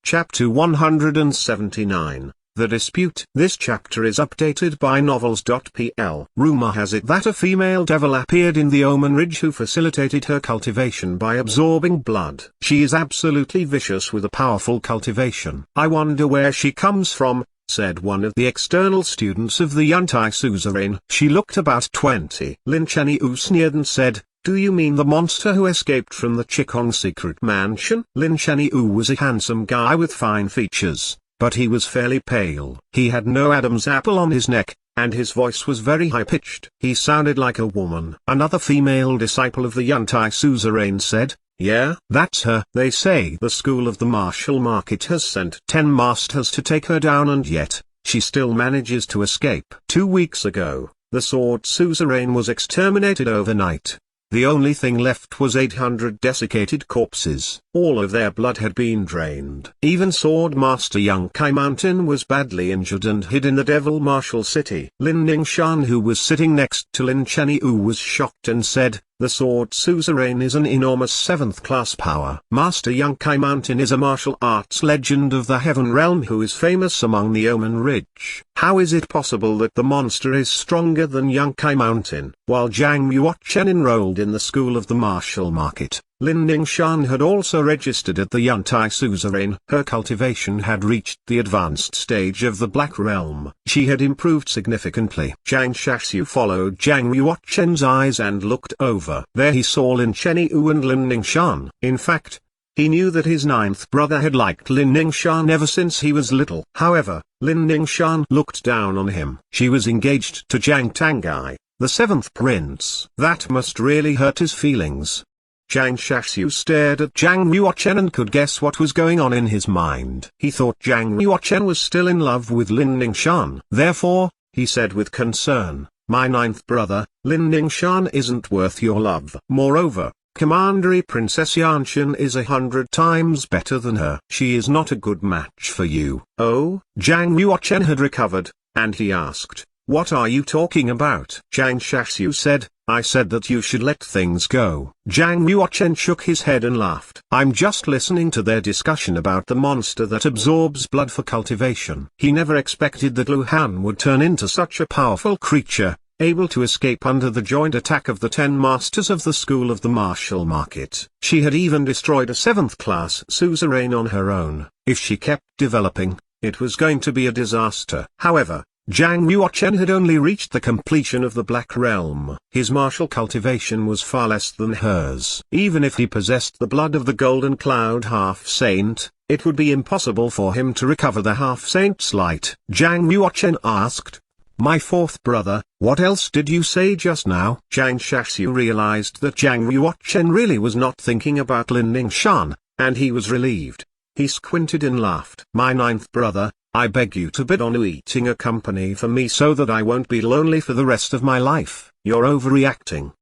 Chapter 179, The Dispute. This chapter is updated by novels.pl. Rumor has it that a female devil appeared in the Omen Ridge who facilitated her cultivation by absorbing blood. She is absolutely vicious with a powerful cultivation. I wonder where she comes from, said one of the external students of the Yantai Suzerain. She looked about 20. Lin Chenyu sneered and said, "Do you mean the monster who escaped from the Chikong secret mansion?" Lin Chenyu was a handsome guy with fine features, but he was fairly pale. He had no Adam's apple on his neck, and his voice was very high-pitched. He sounded like a woman. Another female disciple of the Yantai Suzerain said, "Yeah, that's her. They say the school of the martial market has sent 10 masters to take her down, and yet, she still manages to escape." 2 weeks ago, the Sword Suzerain was exterminated overnight. The only thing left was 800 desiccated corpses. All of their blood had been drained. Even Sword Master Yang Kai Mountain was badly injured and hid in the Devil Martial City. Lin Ningshan, who was sitting next to Lin Chenyu, was shocked and said, "The Sword Suzerain is an enormous 7th class power. Master Yang Kai Mountain is a martial arts legend of the Heaven Realm who is famous among the Omen Ridge. How is it possible that the monster is stronger than Yang Kai Mountain?" While Zhang Yuochen enrolled in the School of the Martial Market, Lin Ningshan had also registered at the Yantai Suzerain. Her cultivation had reached the advanced stage of the Black Realm. She had improved significantly. Zhang Shaxu followed Zhang Yuochen's eyes and looked over. There he saw Lin Chenyu and Lin Ningshan. In fact, he knew that his 9th brother had liked Lin Ningshan ever since he was little. However, Lin Ningshan looked down on him. She was engaged to Zhang Tangai, the 7th prince. That must really hurt his feelings. Zhang Shaxu stared at Zhang Yuochen and could guess what was going on in his mind. He thought Zhang Yuochen was still in love with Lin Ningshan. Therefore, he said with concern, "My 9th brother, Lin Ningshan isn't worth your love. Moreover, Commandery Princess Yanshan is 100 times better than her. She is not a good match for you." Oh? Zhang Yuochen had recovered, and he asked, "What are you talking about?" Zhang Shaxu said, "I said that you should let things go." Zhang Yuochen shook his head and laughed. "I'm just listening to their discussion about the monster that absorbs blood for cultivation." He never expected that Lu Han would turn into such a powerful creature, able to escape under the joint attack of the 10 masters of the School of the Martial Market. She had even destroyed a 7th class suzerain on her own. If she kept developing, it was going to be a disaster. However, Zhang Yuochen had only reached the completion of the Black Realm. His martial cultivation was far less than hers. Even if he possessed the blood of the Golden Cloud Half-Saint, it would be impossible for him to recover the Half-Saint's light. Zhang Yuochen asked, "My 4th brother, what else did you say just now?" Zhang Shaxu realized that Zhang Yuochen really was not thinking about Lin Ningshan, and he was relieved. He squinted and laughed. "My 9th brother, I beg you to bid on eating a company for me so that I won't be lonely for the rest of my life." "You're overreacting,"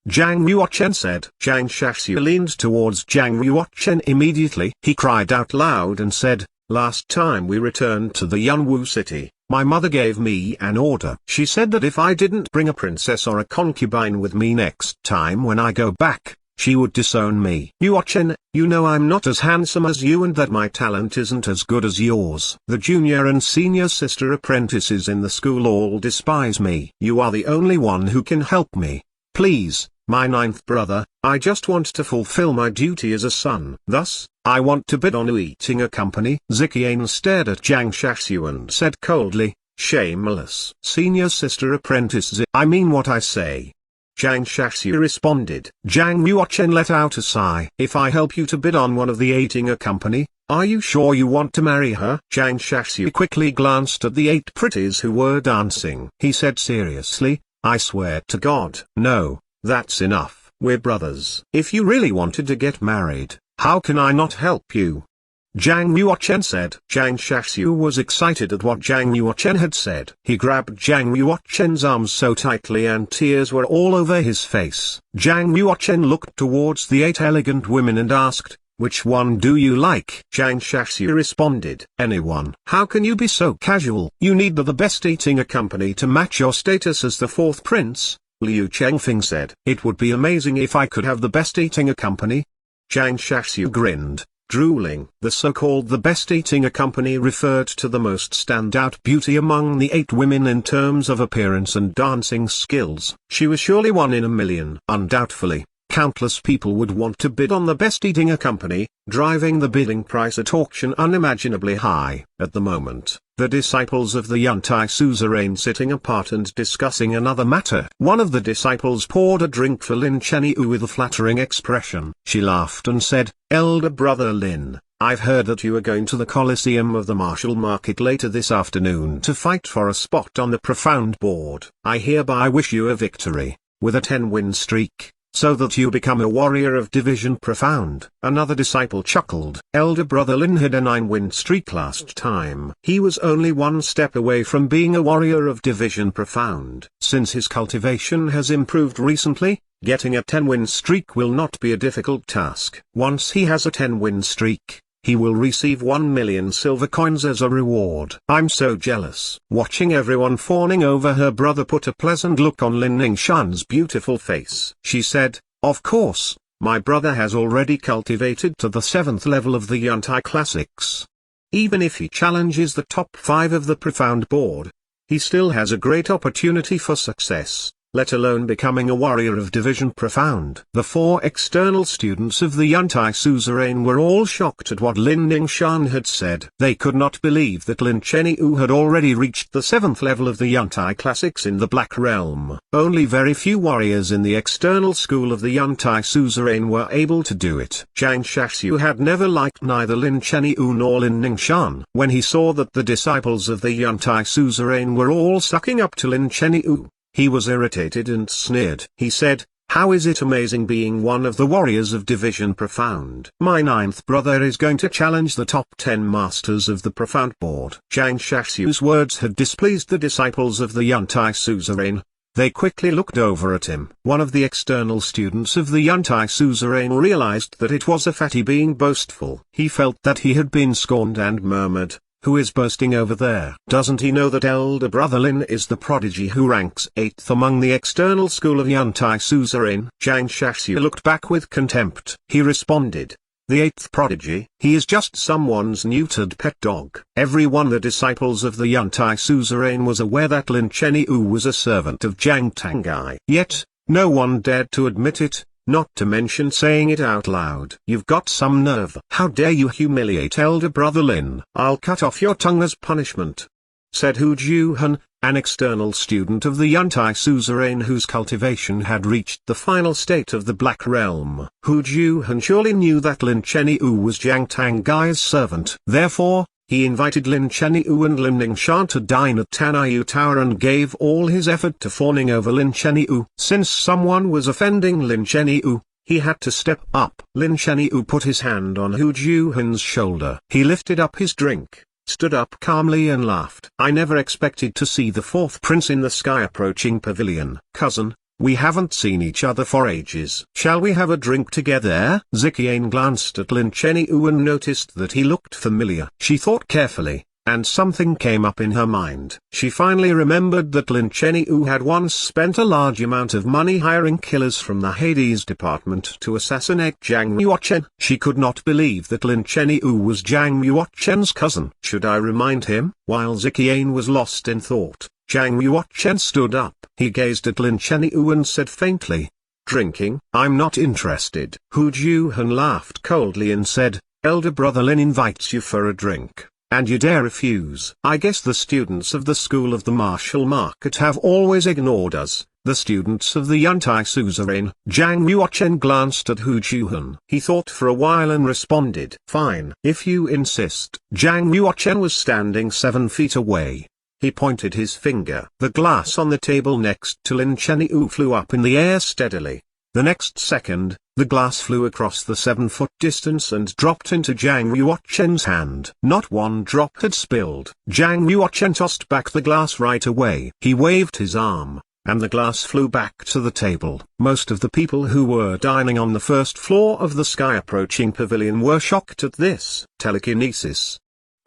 Zhang Yuochen said. Zhang Shaxu leaned towards Zhang Yuochen immediately. He cried out loud and said, "Last time we returned to the Yunwu city, my mother gave me an order. She said that if I didn't bring a princess or a concubine with me next time when I go back, she would disown me. Yuochen, you know I'm not as handsome as you and that my talent isn't as good as yours. The junior and senior sister apprentices in the school all despise me. You are the only one who can help me. Please, my 9th brother, I just want to fulfill my duty as a son. Thus, I want to bid on eating a company." Ziqian stared at Zhang Shaxu and said coldly, "Shameless senior sister apprentice. I mean what I say." Zhang Shaxu responded. Zhang Yuochen let out a sigh. "If I help you to bid on one of the eating a company, are you sure you want to marry her?" Zhang Shaxu quickly glanced at the 8 pretties who were dancing. He said seriously, "I swear to God. No, that's enough. We're brothers. If you really wanted to get married, how can I not help you?" Zhang Yuochen said. Zhang Shaxu was excited at what Zhang Yuochen had said. He grabbed Zhang Yuochen's arms so tightly and tears were all over his face. Zhang Yuochen looked towards the 8 elegant women and asked, "Which one do you like?" Zhang Shaxu responded, "Anyone." "How can you be so casual? You need the best eating a company to match your status as the 4th prince," Liu Chengfeng said. "It would be amazing if I could have the best eating a company." Zhang Shaxu grinned. drooling. The so-called the best eating company referred to the most standout beauty among the 8 women in terms of appearance and dancing skills. She was surely one in a million. Undoubtedly, countless people would want to bid on the best eating company, driving the bidding price at auction unimaginably high. At the moment, the disciples of the Yantai suzerain sitting apart and discussing another matter. One of the disciples poured a drink for Lin Chenyu with a flattering expression. She laughed and said, "Elder brother Lin, I've heard that you are going to the Colosseum of the Martial Market later this afternoon to fight for a spot on the Profound Board. I hereby wish you a victory, with a 10-win streak, so that you become a warrior of Division Profound." Another disciple chuckled. Elder brother Lin had a 9-win streak last time. He was only one step away from being a warrior of Division Profound. Since his cultivation has improved recently, getting a 10-win streak will not be a difficult task. Once he has a 10-win streak, he will receive 1 million silver coins as a reward. I'm so jealous. Watching everyone fawning over her brother put a pleasant look on Lin Ningshan's beautiful face. She said, "Of course, my brother has already cultivated to the 7th level of the Yantai Classics. Even if he challenges the top 5 of the Profound Board, he still has a great opportunity for success, let alone becoming a warrior of Division Profound." The 4 external students of the Yantai suzerain were all shocked at what Lin Ningshan had said. They could not believe that Lin Chenyu had already reached the 7th level of the Yantai Classics in the Black Realm. Only very few warriors in the external school of the Yantai suzerain were able to do it. Zhang Shaxu had never liked neither Lin Chenyu nor Lin Ningshan. When he saw that the disciples of the Yantai suzerain were all sucking up to Lin Chenyu, he was irritated and sneered. He said, "How is it amazing being one of the warriors of Division Profound? My 9th brother is going to challenge the top 10 masters of the Profound Board." Zhang Shaxu's words had displeased the disciples of the Yantai suzerain. They quickly looked over at him. One of the external students of the Yantai suzerain realized that it was a fatty being boastful. He felt that he had been scorned and murmured, "Who is boasting over there? Doesn't he know that elder brother Lin is the prodigy who ranks 8th among the external school of Yantai suzerain?" Zhang Shaxu looked back with contempt. He responded, "The 8th prodigy? He is just someone's neutered pet dog." Everyone the disciples of the Yantai suzerain was aware that Lin Chenyu was a servant of Jiang Tangai. Yet, no one dared to admit it, not to mention saying it out loud. "You've got some nerve. How dare you humiliate elder brother Lin? I'll cut off your tongue as punishment," said Hu Juhan, an external student of the Yantai suzerain whose cultivation had reached the final state of the Black Realm. Hu Juhan surely knew that Lin Chenyu was Jiang Tangai's servant. Therefore, he invited Lin Chenyu and Lin Ningshan to dine at Tanayu Tower and gave all his effort to fawning over Lin Chenyu. Since someone was offending Lin Chenyu, he had to step up. Lin Chenyu put his hand on Hu Juhan's shoulder. He lifted up his drink, stood up calmly and laughed. "I never expected to see the 4th prince in the sky approaching pavilion. Cousin, we haven't seen each other for ages. Shall we have a drink together?" Ziqian glanced at Lin Chenyu and noticed that he looked familiar. She thought carefully, and something came up in her mind. She finally remembered that Lin Chenyu had once spent a large amount of money hiring killers from the Hades department to assassinate Jiang Yuochen. She could not believe that Lin Chenyu was Jiang Yuochen's cousin. Should I remind him? While Ziqian was lost in thought, Jiang Yuochen stood up. He gazed at Lin Chenyu and said faintly, "Drinking? I'm not interested." Hu Juhan laughed coldly and said, "Elder brother Lin invites you for a drink, and you dare refuse. I guess the students of the School of the Martial Market have always ignored us, the students of the Yantai suzerain." Jiang Yuochen glanced at Hu Juhan. He thought for a while and responded, "Fine. If you insist." Jiang Yuochen was standing 7 feet away. He pointed his finger. The glass on the table next to Lin Chenyu flew up in the air steadily. The next second, the glass flew across the 7-foot distance and dropped into Jiang Yuochen's hand. Not one drop had spilled. Jiang Yuochen tossed back the glass right away. He waved his arm, and the glass flew back to the table. Most of the people who were dining on the first floor of the sky-approaching pavilion were shocked at this. Telekinesis.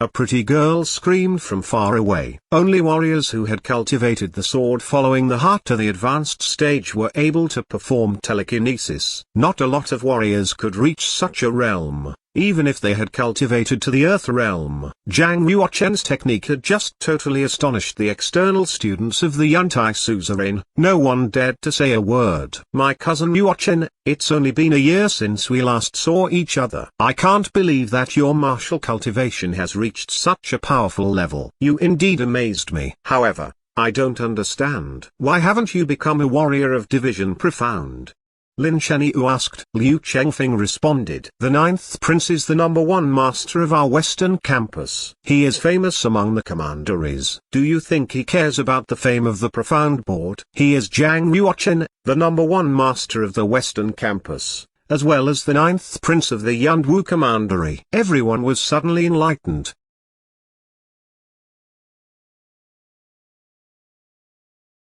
A pretty girl screamed from far away. Only warriors who had cultivated the sword following the heart to the advanced stage were able to perform telekinesis. Not a lot of warriors could reach such a realm. even if they had cultivated to the Earth realm. Zhang Yuochen's technique had just totally astonished the external students of the Yuntai suzerain. No one dared to say a word. My cousin Yuochen, it's only been a year since we last saw each other. I can't believe that your martial cultivation has reached such a powerful level. You indeed amazed me. However, I don't understand. Why haven't you become a warrior of division profound? Lin Shenyu asked. Liu Chengfeng responded. The 9th Prince is the #1 master of our Western campus. He is famous among the commanderies. Do you think he cares about the fame of the Profound Board? He is Zhang Yuochen, the #1 master of the Western campus, as well as the 9th Prince of the Yunwu Commandery. Everyone was suddenly enlightened.